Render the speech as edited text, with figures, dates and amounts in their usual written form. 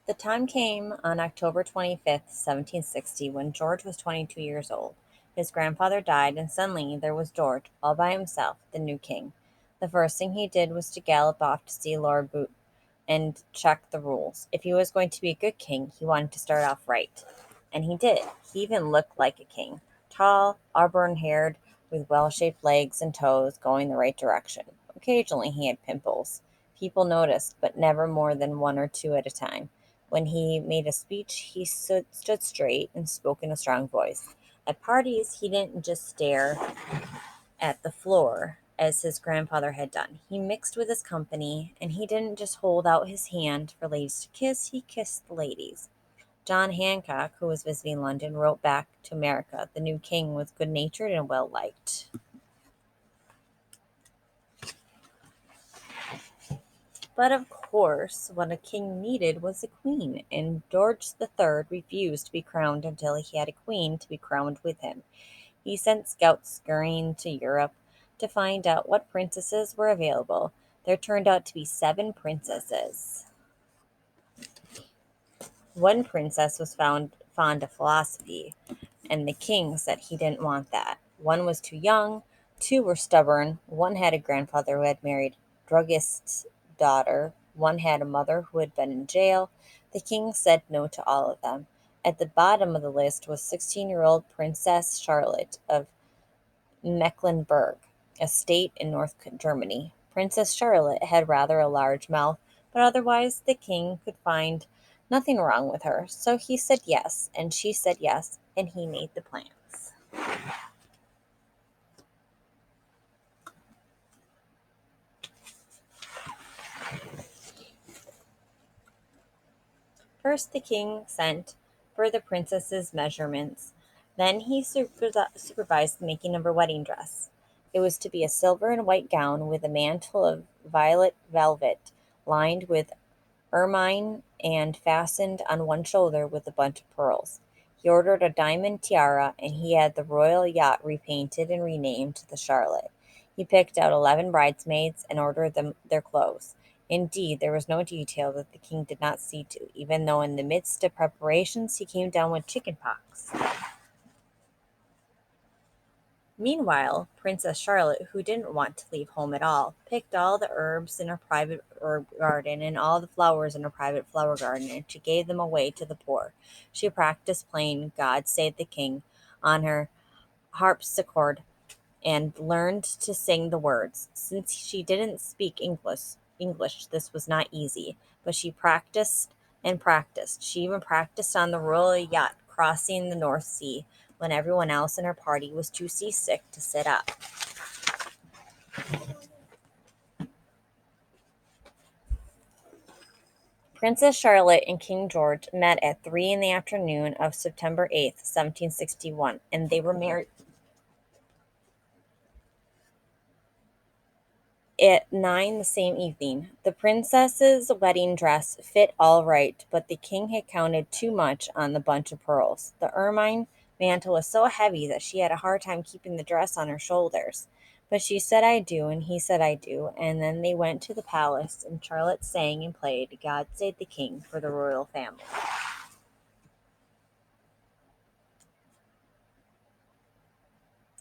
The time came on October 25th, 1760, when George was 22 years old. His grandfather died, and suddenly there was George, all by himself, the new king. The first thing he did was to gallop off to see Lord Bute and check the rules. If he was going to be a good king, he wanted to start off right. And he did. He even looked like a king, tall, auburn haired, with well shaped legs and toes going the right direction. Occasionally he had pimples. People noticed, but never more than one or two at a time. When he made a speech, he stood straight and spoke in a strong voice. At parties, he didn't just stare at the floor as his grandfather had done. He mixed with his company, and he didn't just hold out his hand for ladies to kiss, he kissed the ladies. John Hancock, who was visiting London, wrote back to America. The new king was good natured and well liked. But of course, what a king needed was a queen, and George III refused to be crowned until he had a queen to be crowned with him. He sent scouts scurrying to Europe to find out what princesses were available. There turned out to be seven princesses. One princess was found fond of philosophy, and the king said he didn't want that. One was too young, two were stubborn, one had a grandfather who had married a druggist's daughter, one had a mother who had been in jail. The king said no to all of them. At the bottom of the list was 16-year-old Princess Charlotte of Mecklenburg, a state in North Germany. Princess Charlotte had rather a large mouth, but otherwise the king could find nothing wrong with her. So he said yes, and she said yes, and he made the plans. First, the king sent for the princess's measurements. Then he supervised the making of her wedding dress. It was to be a silver and white gown with a mantle of violet velvet lined with ermine and fastened on one shoulder with a bunch of pearls. He ordered a diamond tiara, and he had the royal yacht repainted and renamed the Charlotte. He picked out 11 bridesmaids and ordered them their clothes. Indeed, there was no detail that the king did not see to, even though in the midst of preparations he came down with chicken pox. Meanwhile, Princess Charlotte, who didn't want to leave home at all, picked all the herbs in her private herb garden and all the flowers in her private flower garden, and she gave them away to the poor. She practiced playing God Save the King on her harpsichord and learned to sing the words. Since she didn't speak English, this was not easy, but she practiced and practiced. She even practiced on the royal yacht crossing the North Sea when everyone else in her party was too seasick to sit up. Princess Charlotte and King George met at 3 in the afternoon of September 8th, 1761, and they were married at 9 the same evening. The princess's wedding dress fit all right, but the king had counted too much on the bunch of pearls. The ermine mantle was so heavy that she had a hard time keeping the dress on her shoulders. But she said I do, and he said I do, and then they went to the palace, and Charlotte sang and played God Save the King for the royal family.